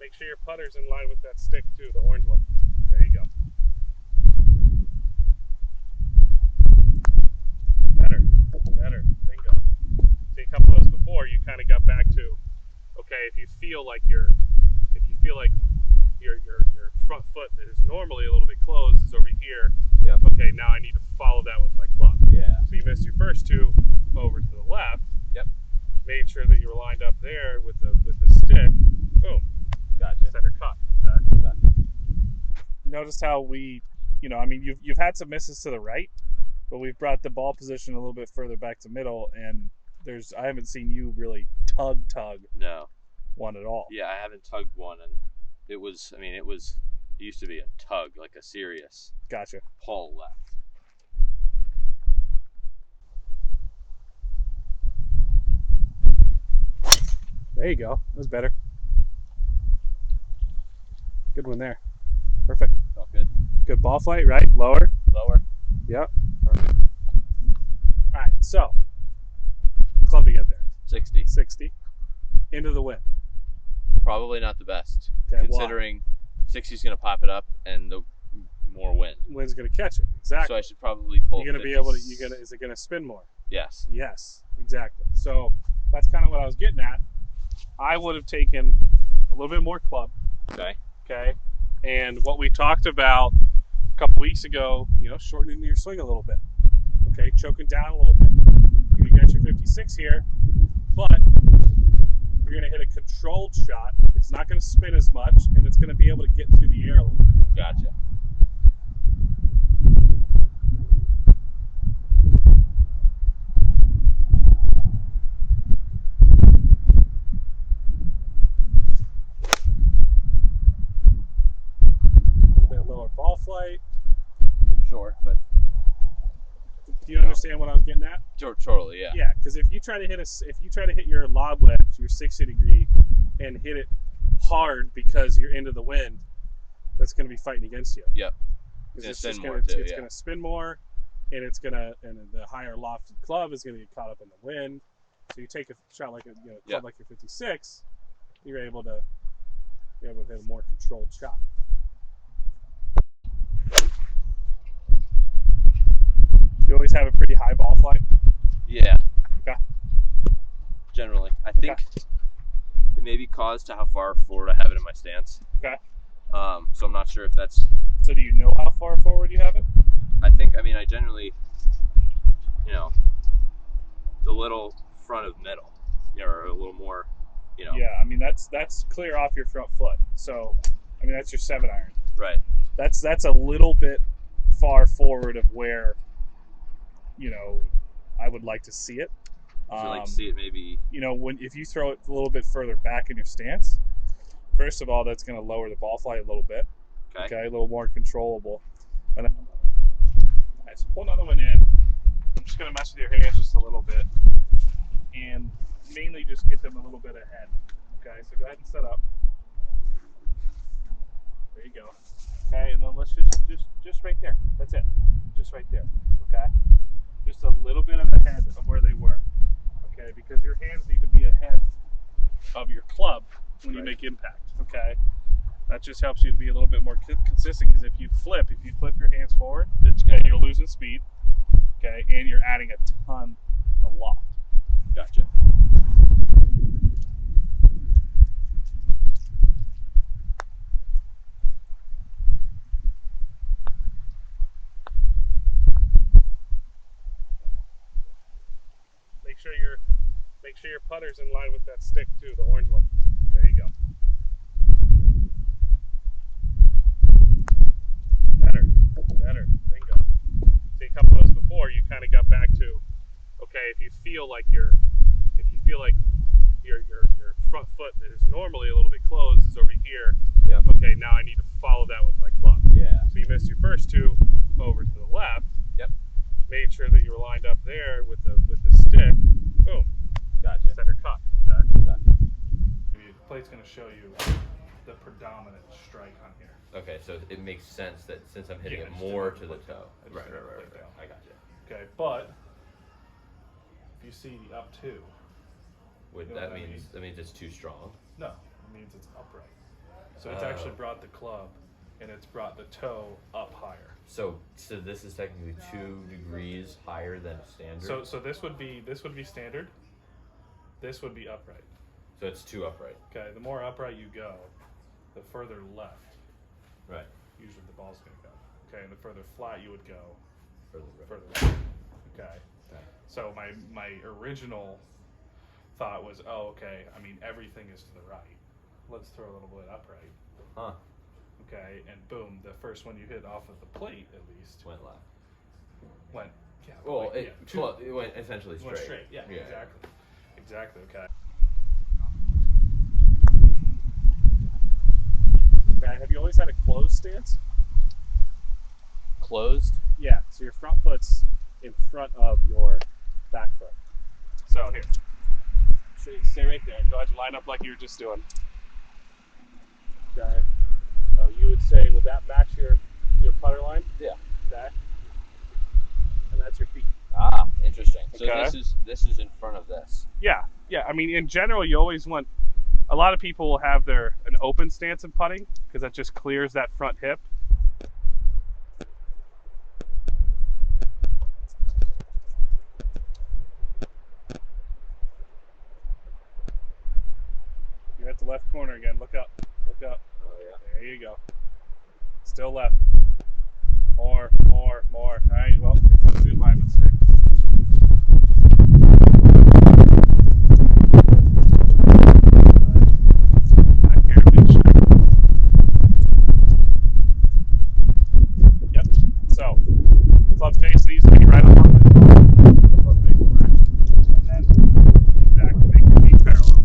Make sure your putter's in line with that stick too, the orange one. There you go. Better. Bingo. See, a couple of those before, you kind of got back to, okay, if you feel like your front foot that is normally a little bit closed is over here. Yep. Okay, now I need to follow that with my club. Yeah. So you missed your first two over to the left. Yep. Made sure that you were lined up there with the stick. Boom. Gotcha. Center cut. Okay. Gotcha. Notice how we, I mean, you've had some misses to the right, but we've brought the ball position a little bit further back to middle, and I haven't seen you really tug No. one at all. Yeah, I haven't tugged one, and it used to be a tug, like a serious Gotcha. pull left. There you go. That was better. Good one there. Perfect. Felt good. Good ball flight, right? Lower. Lower. Yep. Perfect. All right, so club to get there. 60. 60. Into the wind. Probably not the best, Okay, considering 60 is going to pop it up and the more wind. Wind's going to catch it. Exactly. So I should probably pull. You're going to be 50. able to. Is it going to spin more? Yes. Yes, exactly. So that's kind of what I was getting at. I would have taken a little bit more club. Okay. Okay. And what we talked about a couple weeks ago, shortening your swing a little bit. Okay, choking down a little bit. You got your 56 here, but you're going to hit a controlled shot. It's not going to spin as much, and it's going to be able to get through the air a little bit. Gotcha. A bit lower ball flight. Short, but Do you understand what I was getting at? totally, yeah. Yeah, because if you try to hit your lob wedge, your 60 degree, and hit it hard because you're into the wind, that's going to be fighting against you. Yep. It's Spin just more gonna, too, it's yeah. going to spin more, and the higher lofted club is going to get caught up in the wind. So you take a shot like club like your 56, you're able to hit a more controlled shot. You always have a pretty high ball flight. Yeah. Okay. Generally, I think it may be caused to how far forward I have it in my stance. Okay. So I'm not sure if that's. So do you know how far forward you have it? I generally, the little front of middle, or a little more, Yeah, I mean that's clear off your front foot. So, I mean that's your 7-iron. Right. That's a little bit far forward of where, I would like to see it. Would you like to see it maybe? If you throw it a little bit further back in your stance, first of all, that's going to lower the ball flight a little bit. Okay, a little more controllable. And all right, so pull another one in. I'm just going to mess with your hands just a little bit, and mainly just get them a little bit ahead. Okay, so go ahead and set up. There you go. Okay, and then let's just right there. That's it. Just right there. Okay, just a little bit of ahead of where they were. Okay, because your hands need to be ahead of your club when you make impact. Okay, that just helps you to be a little bit more consistent. Because if you flip your hands forward, okay, you're losing speed. Okay, and you're adding a ton of loft. Gotcha. Make sure your putter's in line with that stick too, the orange one. There you go. Better. Bingo. See, a couple of those before, you kind of got back to, okay, if you feel like your front foot that is normally a little bit closed is over here. Yep. Okay, now I need to follow that with my club. Yeah. So you missed your first two over to the left. Yep. Made sure that you were lined up there with the stick. Boom. Gotcha. Center cut. Okay. Gotcha. The plate's going to show you the predominant strike on here. Okay, so it makes sense that since I'm hitting it more to the toe. Right. I gotcha. Okay, but if you see the up two, That means it's too strong. no, it means it's upright. So it's actually brought the club, and it's brought the toe up higher. So this is technically 2 degrees higher than standard. So this would be standard. This would be upright. So it's 2 upright. Okay, the more upright you go, the further left. Right. Usually the ball's gonna go. Okay, and the further flat you would go, Further right. Okay. Okay. So my original thought was, oh, okay. I mean, everything is to the right. Let's throw a little bit upright. Huh. Okay, and boom, the first one you hit off of the plate, at least, Went left. went. Yeah. Well, like, it went essentially straight. Went straight. Yeah. Exactly. Exactly. Okay. Okay. Have you always had a closed stance? Closed? Yeah. So your front foot's in front of your back foot. So here. Stay right there. Go ahead and line up like you were just doing. Okay. So you would say, would that match your putter line? Yeah. Okay. And that's your feet. Ah, interesting. So Okay. this is in front of this. Yeah. Yeah. I mean, in general, you always want. A lot of people will have an open stance in putting because that just clears that front hip. You're at the left corner again. Look up. Look up. Oh yeah. There you go. Still left. More. All right. Well, here's a good line mistake. Yep. So, club face needs to be right along the club face right. And then exactly make your feet parallel.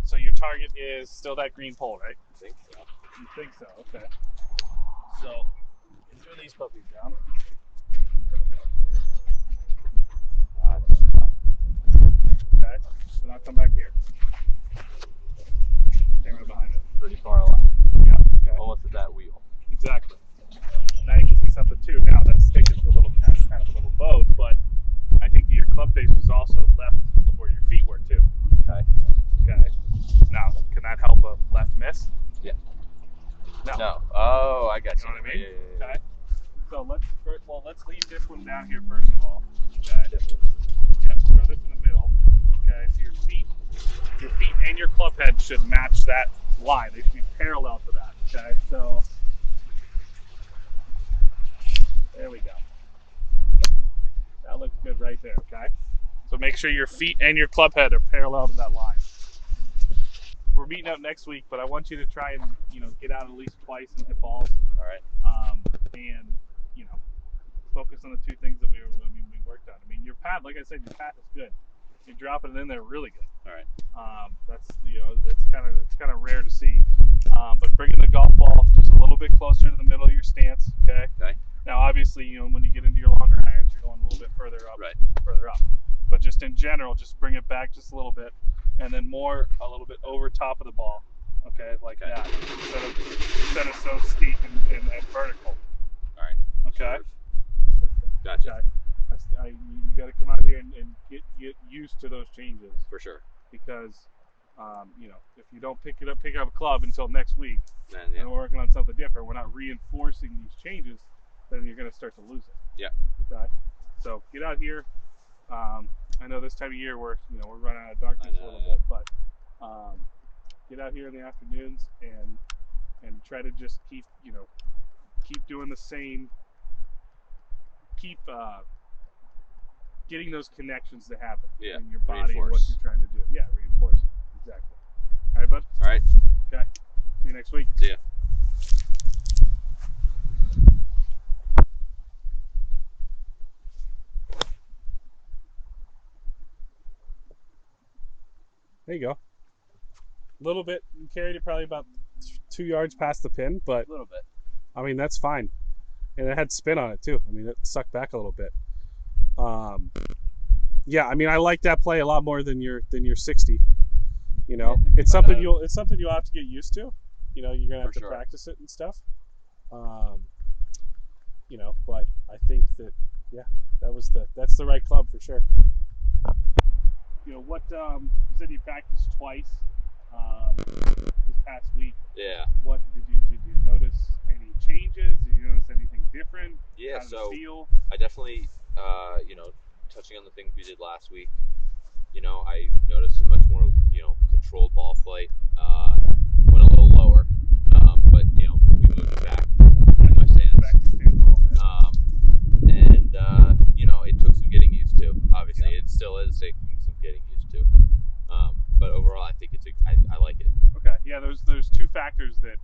So your target is still that green pole, right? I think so. You think so? Okay. So, throw these puppies down. Okay. So now come back here. Camera behind it. Pretty far left. Yeah. Okay. Almost at that wheel. Exactly. Now you can see something too. Now that stick is a little kind of a little bowed, but I think your club face was also left of where your feet were too. Okay. Okay. Now, can that help a left miss? Yeah. No. No. Oh, I got You know what I mean? Yeah. Okay. So let's leave this one down here first of all. Okay. Yep. Throw this in the middle. Okay. So your feet and your club head should match that line. They should be parallel to that. Okay. So there we go. That looks good right there. Okay. So make sure your feet and your club head are parallel to that line. We're meeting up next week, but I want you to try and get out at least twice and hit balls. All right. And focus on the two things that we worked on. I mean, your path, like I said, your path is good. You're dropping it in there really good. All right. That's it's kind of rare to see. But bringing the golf ball just a little bit closer to the middle of your stance. Okay. Okay. Now, obviously, when you get into your longer irons, you're going a little bit further up. Right. Further up. But just in general, just bring it back just a little bit, and then a little bit over top of the ball. Okay, like that. Instead of so steep and vertical. All right. Okay. Gotcha. Okay. You got to come out here and get used to those changes, For sure. because if you don't pick up a club until next week, Then and we're working on something different, we're not reinforcing these changes, then you're going to start to lose it. Yeah. Okay. So get out here. I know this time of year we're running out of darkness a little bit, but get out here in the afternoons and try to just keep doing the same. Keep getting those connections to happen in your body and what you're trying to do. Yeah, reinforce it. Exactly. All right, bud? All right. Okay. See you next week. See ya. There you go. A little bit. You carried it probably about 2 yards past the pin, but A little bit. I mean, that's fine. And it had spin on it too. I mean, it sucked back a little bit. Yeah, I mean, I like that play a lot more than your 60. It's something you'll have to get used to. You're gonna have to practice it and stuff. But I think that That's the right club for sure. You know what? You said you practiced twice this past week. Yeah. What did you notice any changes? Did you notice anything different? Yeah. How did So it feel? I definitely, touching on the things we did last week, I noticed a much more, controlled ball flight. Went a little lower, but we moved it back in my stance. Back to stance a little bit. It took some getting used to. Obviously, it still is taking some getting used to. But overall, I think I like it. Okay, yeah. There's two factors that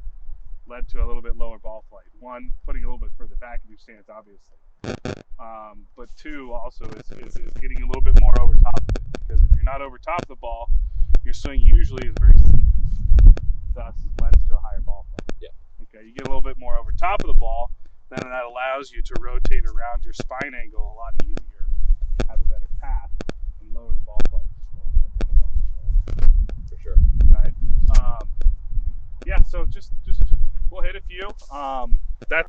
led to a little bit lower ball flight. One, putting a little bit further back in your stance, obviously. But two, also is getting a little bit more over top of it. Because if you're not over top of the ball, your swing usually is very steep. Thus, lends to a higher ball flight. Yeah. Okay, you get a little bit more over top of the ball, then that allows you to rotate around your spine angle a lot easier, have a better path, and lower the ball flight just a little bit more control. For sure. Right. Yeah. So just we'll hit a few. That's